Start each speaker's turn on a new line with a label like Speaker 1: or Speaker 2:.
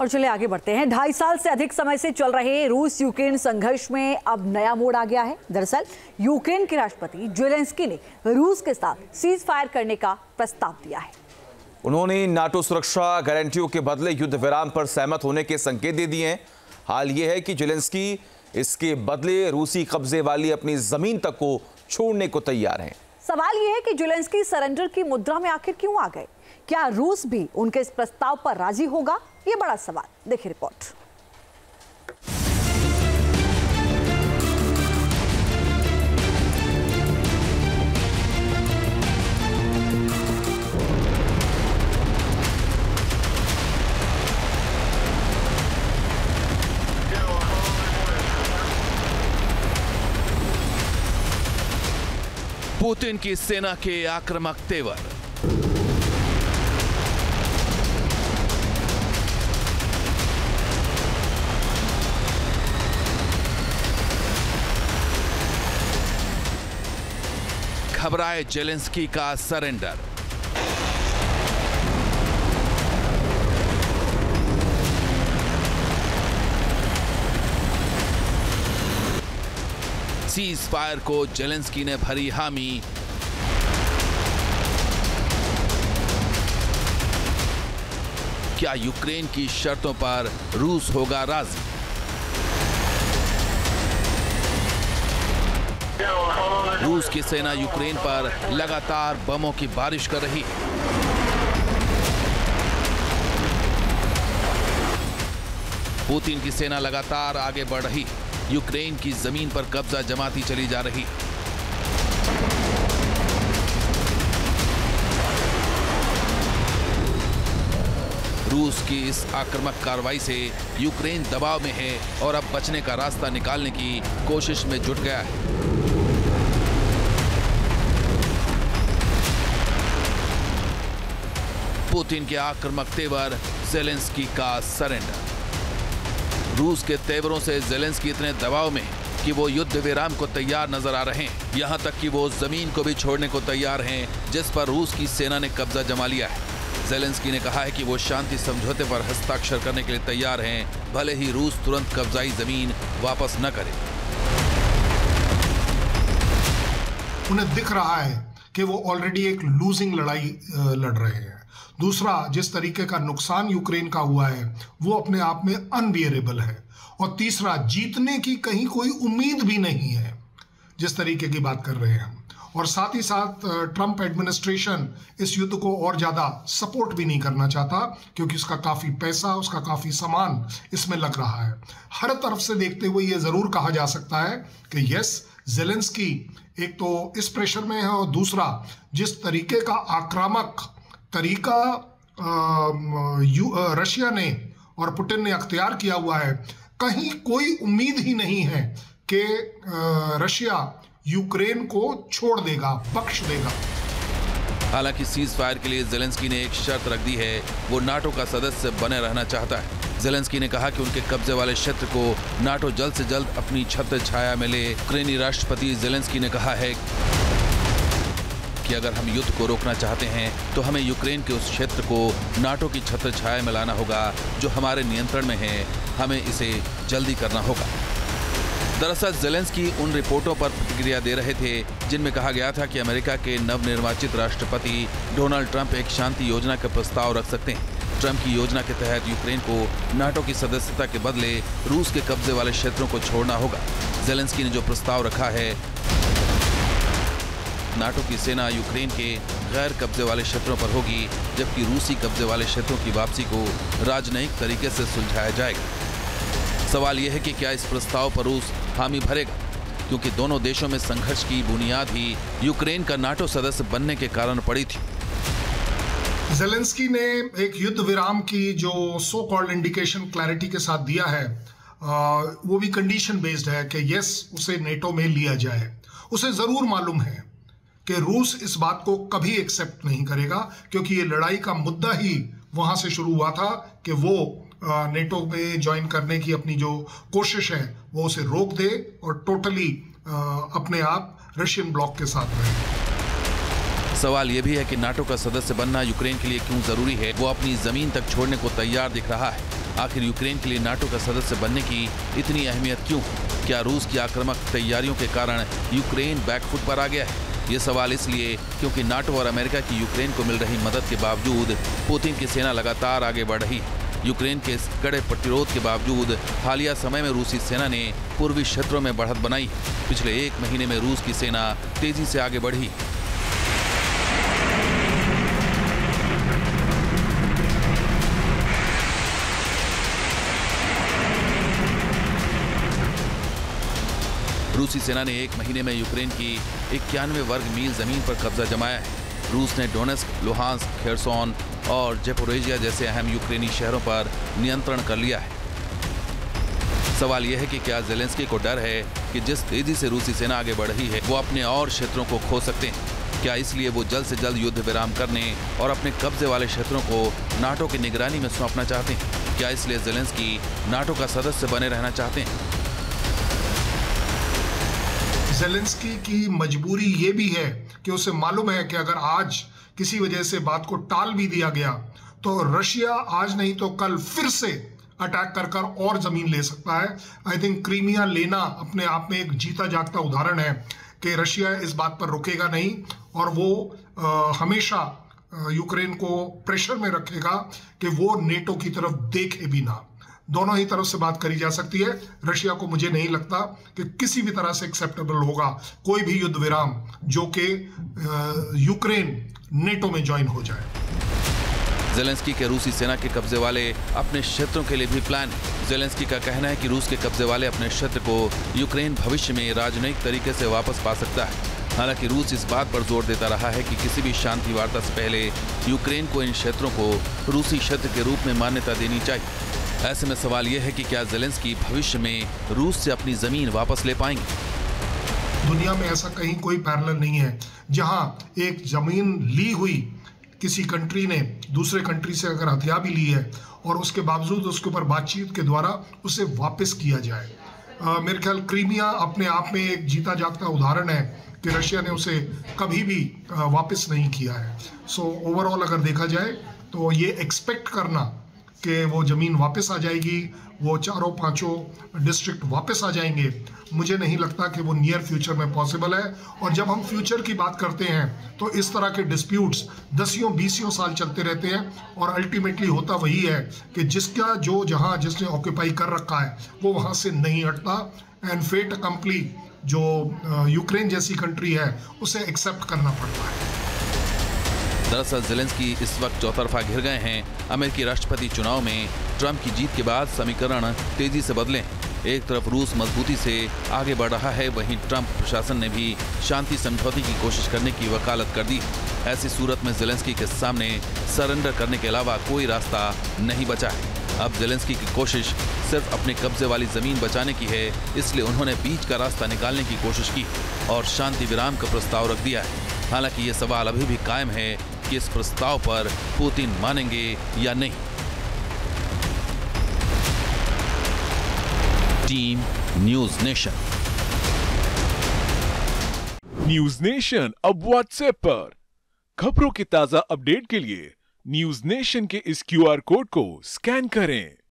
Speaker 1: और चलिए आगे बढ़ते हैं। 2.5 साल से अधिक समय से चल रहे रूस यूक्रेन संघर्ष में अब नया मोड़ आ गया है। दरअसल यूक्रेन के राष्ट्रपति ज़ेलेंस्की ने रूस के साथ सीज फायर करने का प्रस्ताव दिया है।
Speaker 2: उन्होंने नाटो सुरक्षा गारंटियों के बदले युद्ध विराम पर सहमत होने के संकेत दे दिए हैं। हाल यह है कि ज़ेलेंस्की इसके बदले रूसी कब्जे वाली अपनी जमीन तक को छोड़ने को तैयार हैं।
Speaker 1: सवाल यह है कि ज़ेलेंस्की सरेंडर की मुद्रा में आखिर क्यों आ गए? क्या रूस भी उनके इस प्रस्ताव पर राजी होगा? ये बड़ा सवाल। देखिए रिपोर्ट।
Speaker 3: पुतिन की सेना के आक्रामक तेवर। घबराए ज़ेलेंस्की का सरेंडर। सीज फायर को ज़ेलेंस्की ने भरी हामी। क्या यूक्रेन की शर्तों पर रूस होगा राजी? रूस की सेना यूक्रेन पर लगातार बमों की बारिश कर रही है। पुतिन की सेना लगातार आगे बढ़ रही है। यूक्रेन की जमीन पर कब्जा जमाती चली जा रही। रूस की इस आक्रामक कार्रवाई से यूक्रेन दबाव में है और अब बचने का रास्ता निकालने की कोशिश में जुट गया है। पुतिन के आक्रामक तेवर, ज़ेलेंस्की का सरेंडर। रूस के तेवरों से ज़ेलेंस्की इतने दबाव में कि वो युद्ध विराम को तैयार नजर आ रहे हैं। यहां तक कि वो जमीन को भी छोड़ने को तैयार हैं जिस पर रूस की सेना ने कब्जा जमा लिया है। ज़ेलेंस्की ने कहा है कि वो शांति समझौते पर हस्ताक्षर करने के लिए तैयार हैं, भले ही रूस तुरंत कब्जाई जमीन वापस न करे।
Speaker 4: उन्हें दिख रहा है कि वो ऑलरेडी एक लूजिंग लड़ाई लड़ रहे हैं। दूसरा, जिस तरीके का नुकसान यूक्रेन का हुआ है वो अपने आप में अनबियरेबल है। और तीसरा, जीतने की कहीं कोई उम्मीद भी नहीं है जिस तरीके की बात कर रहे हैं हम। और साथ ही साथ ट्रंप एडमिनिस्ट्रेशन इस युद्ध को और ज़्यादा सपोर्ट भी नहीं करना चाहता क्योंकि उसका काफ़ी पैसा, उसका काफ़ी सामान इसमें लग रहा है। हर तरफ से देखते हुए ये ज़रूर कहा जा सकता है कि यस, ज़ेलेंस्की एक तो इस प्रेशर में है और दूसरा जिस तरीके का आक्रामक तरीका रशिया ने और पुतिन ने अख्तियार किया हुआ है, कहीं कोई उम्मीद ही नहीं है कि रशिया यूक्रेन को छोड़ देगा, बख्श देगा।
Speaker 3: हालांकि सीज फायर के लिए ज़ेलेंस्की ने एक शर्त रख दी है, वो नाटो का सदस्य बने रहना चाहता है। ज़ेलेंस्की ने कहा कि उनके कब्जे वाले क्षेत्र को नाटो जल्द से जल्द अपनी छत्र छाया में ले। यूक्रेनी राष्ट्रपति ज़ेलेंस्की ने कहा है कि अगर हम युद्ध को रोकना चाहते हैं तो हमें यूक्रेन के उस क्षेत्र को नाटो की छत्र छाया में लाना होगा जो हमारे नियंत्रण में है। हमें इसे जल्दी करना होगा। दरअसल ज़ेलेंस्की उन रिपोर्टों पर प्रतिक्रिया दे रहे थे जिनमें कहा गया था कि अमेरिका के नवनिर्वाचित राष्ट्रपति डोनाल्ड ट्रंप एक शांति योजना का प्रस्ताव रख सकते हैं। ट्रंप की योजना के तहत यूक्रेन को नाटो की सदस्यता के बदले रूस के कब्जे वाले क्षेत्रों को छोड़ना होगा। ज़ेलेंस्की ने जो प्रस्ताव रखा है, नाटो की सेना यूक्रेन के गैर कब्जे वाले क्षेत्रों पर होगी, जबकि रूसी कब्जे वाले क्षेत्रों की वापसी को राजनयिक तरीके से सुलझाया जाएगा। सवाल यह है कि क्या इस प्रस्ताव पर रूस हामी भरेगा, क्योंकि दोनों देशों में संघर्ष की बुनियाद ही यूक्रेन का नाटो सदस्य बनने के कारण पड़ी थी।
Speaker 4: ज़ेलेंस्की ने एक युद्ध विराम की जो सो कॉल्ड इंडिकेशन क्लैरिटी के साथ दिया है, वो भी कंडीशन बेस्ड है कि यस, उसे नेटो में लिया जाए। उसे ज़रूर मालूम है कि रूस इस बात को कभी एक्सेप्ट नहीं करेगा क्योंकि ये लड़ाई का मुद्दा ही वहाँ से शुरू हुआ था कि वो नेटो में ज्वाइन करने की अपनी जो कोशिश है वो उसे रोक दे और टोटली अपने आप रशियन ब्लॉक के साथ रहे।
Speaker 3: सवाल यह भी है कि नाटो का सदस्य बनना यूक्रेन के लिए क्यों जरूरी है। वो अपनी जमीन तक छोड़ने को तैयार दिख रहा है। आखिर यूक्रेन के लिए नाटो का सदस्य बनने की इतनी अहमियत क्यों? क्या रूस की आक्रामक तैयारियों के कारण यूक्रेन बैकफुट पर आ गया है? ये सवाल इसलिए क्योंकि नाटो और अमेरिका की यूक्रेन को मिल रही मदद के बावजूद पुतिन की सेना लगातार आगे बढ़ रही है। यूक्रेन के इस कड़े प्रतिरोध के बावजूद हालिया समय में रूसी सेना ने पूर्वी क्षेत्रों में बढ़त बनाई। पिछले 1 महीने में रूस की सेना तेजी से आगे बढ़ी। रूसी सेना ने 1 महीने में यूक्रेन की 91 वर्ग मील जमीन पर कब्जा जमाया है। रूस ने डोनेस्क, लुहांस्क, खेरसोन और ज़ेपोरिजिया जैसे अहम यूक्रेनी शहरों पर नियंत्रण कर लिया है। सवाल यह है कि क्या ज़ेलेंस्की को डर है कि जिस तेजी से रूसी सेना आगे बढ़ रही है वो अपने और क्षेत्रों को खो सकते हैं? क्या इसलिए वो जल्द से जल्द युद्ध विराम करने और अपने कब्जे वाले क्षेत्रों को नाटो की निगरानी में सौंपना चाहते हैं? क्या इसलिए ज़ेलेंस्की नाटो का सदस्य बने रहना चाहते हैं?
Speaker 4: ज़ेलेंस्की की मजबूरी ये भी है कि उसे मालूम है कि अगर आज किसी वजह से बात को टाल भी दिया गया तो रशिया आज नहीं तो कल फिर से अटैक कर और जमीन ले सकता है। आई थिंक क्रीमिया लेना अपने आप में एक जीता जागता उदाहरण है कि रशिया इस बात पर रुकेगा नहीं और वो हमेशा यूक्रेन को प्रेशर में रखेगा कि वो नेटो की तरफ देखे भी ना। दोनों ही तरफ से बात करी जा सकती है। रशिया को मुझे नहीं लगता कि किसी भी तरह से एक्सेप्टेबल होगा कोई भी युद्ध विराम जो कि यूक्रेन नेटो में ज्वाइन हो जाए।
Speaker 3: ज़ेलेंस्की के रूसी सेना के कब्जे वाले अपने क्षेत्रों के लिए भी प्लान है। ज़ेलेंस्की का कहना है कि रूस के कब्जे वाले अपने क्षेत्र को यूक्रेन भविष्य में राजनयिक तरीके से वापस पा सकता है। हालांकि रूस इस बात पर जोर देता रहा है कि किसी भी शांति वार्ता से पहले यूक्रेन को इन क्षेत्रों को रूसी क्षेत्र के रूप में मान्यता देनी चाहिए। ऐसे में सवाल यह है कि क्या ज़ेलेंस्की भविष्य में रूस से अपनी जमीन वापस ले पाएंगे?
Speaker 4: दुनिया में ऐसा कहीं कोई पैरेलल नहीं है जहां एक जमीन ली हुई किसी कंट्री ने दूसरे कंट्री से अगर हथिया भी ली है और उसके बावजूद उसके ऊपर बातचीत के द्वारा उसे वापस किया जाए। मेरे ख्याल क्रीमिया अपने आप में एक जीता जागता उदाहरण है कि रशिया ने उसे कभी भी वापस नहीं किया है। सो ओवरऑल अगर देखा जाए तो ये एक्सपेक्ट करना कि वो ज़मीन वापस आ जाएगी, वो 4-5 डिस्ट्रिक्ट वापस आ जाएंगे, मुझे नहीं लगता कि वो नियर फ्यूचर में पॉसिबल है। और जब हम फ्यूचर की बात करते हैं तो इस तरह के डिस्प्यूट्स 10-20 साल चलते रहते हैं और अल्टीमेटली होता वही है कि जिसका जो जहां जिसने ऑक्यूपाई कर रखा है वो वहां से नहीं हटता एंड फेट अकम्पली जो यूक्रेन जैसी कंट्री है उसे एक्सेप्ट करना पड़ता है।
Speaker 3: दरअसल ज़ेलेंस्की इस वक्त चौतरफा घिर गए हैं। अमेरिकी राष्ट्रपति चुनाव में ट्रंप की जीत के बाद समीकरण तेजी से बदले। एक तरफ रूस मजबूती से आगे बढ़ रहा है, वहीं ट्रंप प्रशासन ने भी शांति समझौते की कोशिश करने की वकालत कर दी। ऐसी सूरत में ज़ेलेंस्की के सामने सरेंडर करने के अलावा कोई रास्ता नहीं बचा है। अब ज़ेलेंस्की की कोशिश सिर्फ अपने कब्जे वाली जमीन बचाने की है, इसलिए उन्होंने बीच का रास्ता निकालने की कोशिश की और शांति विराम का प्रस्ताव रख दिया है। हालांकि ये सवाल अभी भी कायम है कि इस प्रस्ताव पर पुतिन मानेंगे या नहीं। Team news nation.
Speaker 5: News nation अब व्हाट्सएप पर खबरों की ताजा अपडेट के लिए न्यूज़ नेशन के इस QR कोड को स्कैन करें।